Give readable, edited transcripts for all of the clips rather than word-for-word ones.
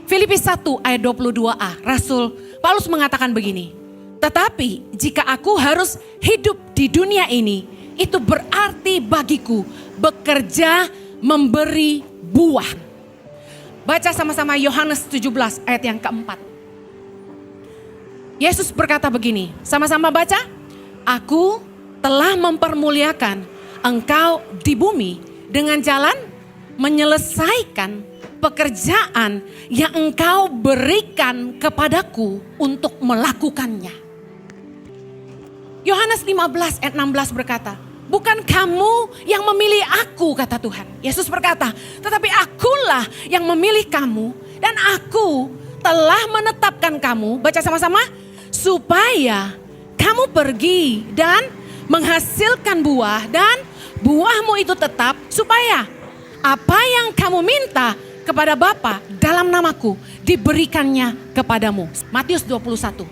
Filipi 1 ayat 22a, Rasul Paulus mengatakan begini. Tetapi jika aku harus hidup di dunia ini, itu berarti bagiku bekerja memberi buah. Baca sama-sama Yohanes 17 ayat yang keempat. Yesus berkata begini, sama-sama baca. Aku telah mempermuliakan engkau di bumi dengan jalan menyelesaikan pekerjaan yang engkau berikan kepadaku untuk melakukannya. Yohanes 15 ayat 16 berkata, bukan kamu yang memilih aku, kata Tuhan. Yesus berkata, tetapi akulah yang memilih kamu dan aku telah menetapkan kamu, baca sama-sama, supaya kamu pergi dan menghasilkan buah dan buahmu itu tetap, supaya apa yang kamu minta kepada Bapa dalam namaku diberikannya kepadamu. Matius 21.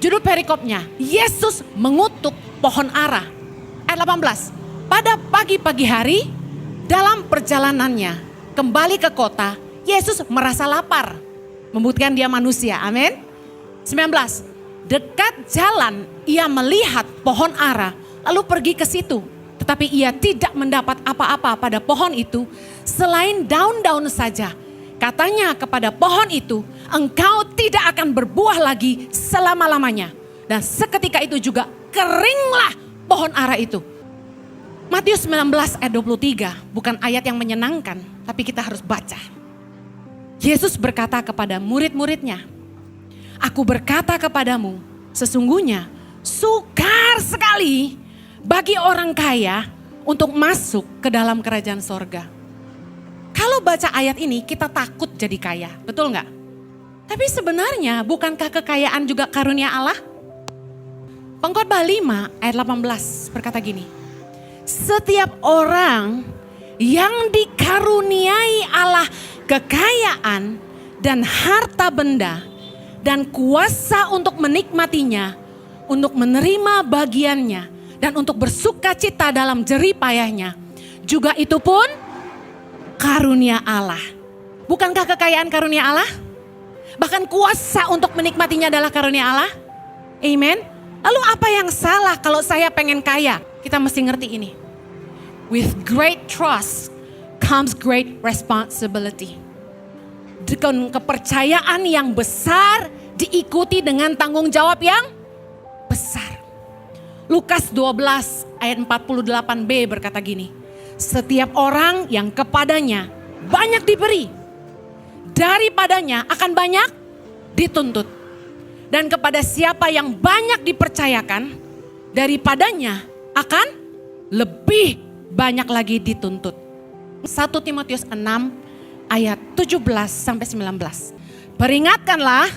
Judul perikopnya, Yesus mengutuk pohon ara. Ayat 18. Pada pagi-pagi hari dalam perjalanannya kembali ke kota, Yesus merasa lapar. Membuktikan dia manusia, amin. 19. Dekat jalan ia melihat pohon ara lalu pergi ke situ. Tetapi ia tidak mendapat apa-apa pada pohon itu selain daun-daun saja. Katanya kepada pohon itu, engkau tidak akan berbuah lagi selama-lamanya. Dan seketika itu juga keringlah pohon ara itu. Matius 19 ayat 23 bukan ayat yang menyenangkan, tapi kita harus baca. Yesus berkata kepada murid-muridnya, aku berkata kepadamu, sesungguhnya sukar sekali bagi orang kaya untuk masuk ke dalam kerajaan sorga. Kalau baca ayat ini kita takut jadi kaya, betul nggak? Tapi sebenarnya bukankah kekayaan juga karunia Allah? Pengkhotbah 5 ayat 18 berkata gini, setiap orang yang dikaruniai Allah kekayaan dan harta benda dan kuasa untuk menikmatinya, untuk menerima bagiannya, dan untuk bersuka cita dalam jerih payahnya, juga itu pun karunia Allah. Bukankah kekayaan karunia Allah? Bahkan kuasa untuk menikmatinya adalah karunia Allah. Amen. Lalu apa yang salah kalau saya pengen kaya? Kita mesti ngerti ini. With great trust comes great responsibility. Dengan kepercayaan yang besar diikuti dengan tanggung jawab yang besar. Lukas 12 ayat 48b berkata gini, setiap orang yang kepadanya banyak diberi, daripadanya akan banyak dituntut. Dan kepada siapa yang banyak dipercayakan, daripadanya akan lebih banyak lagi dituntut. 1 Timotius 6 ayat 17 sampai 19. Peringatkanlah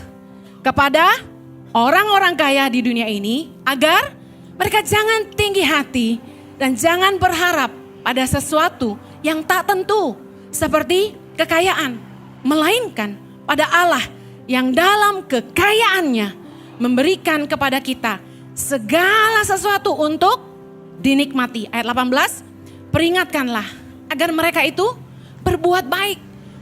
kepada orang-orang kaya di dunia ini agar mereka jangan tinggi hati dan jangan berharap pada sesuatu yang tak tentu seperti kekayaan, melainkan pada Allah yang dalam kekayaannya memberikan kepada kita segala sesuatu untuk dinikmati. Ayat 18, peringatkanlah agar mereka itu berbuat baik,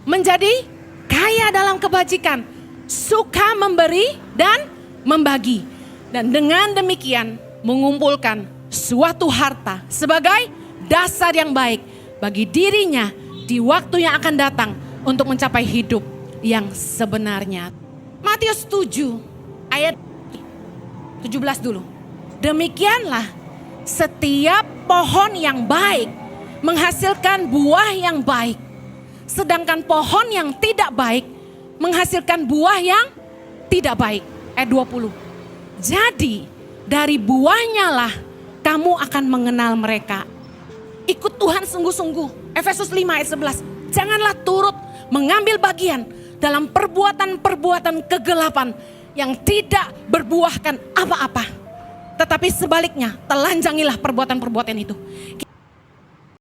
menjadi kaya dalam kebajikan, suka memberi dan membagi. Dan dengan demikian mengumpulkan suatu harta sebagai dasar yang baik bagi dirinya di waktu yang akan datang untuk mencapai hidup yang sebenarnya. Matius 7 ayat 17 dulu. Demikianlah setiap pohon yang baik menghasilkan buah yang baik, sedangkan pohon yang tidak baik menghasilkan buah yang tidak baik. Ayat 20. Jadi dari buahnya lah kamu akan mengenal mereka. Ikut Tuhan sungguh-sungguh. Efesus 5 ayat 11. Janganlah turut mengambil bagian dalam perbuatan-perbuatan kegelapan yang tidak berbuahkan apa-apa. Tetapi sebaliknya telanjangilah perbuatan-perbuatan itu.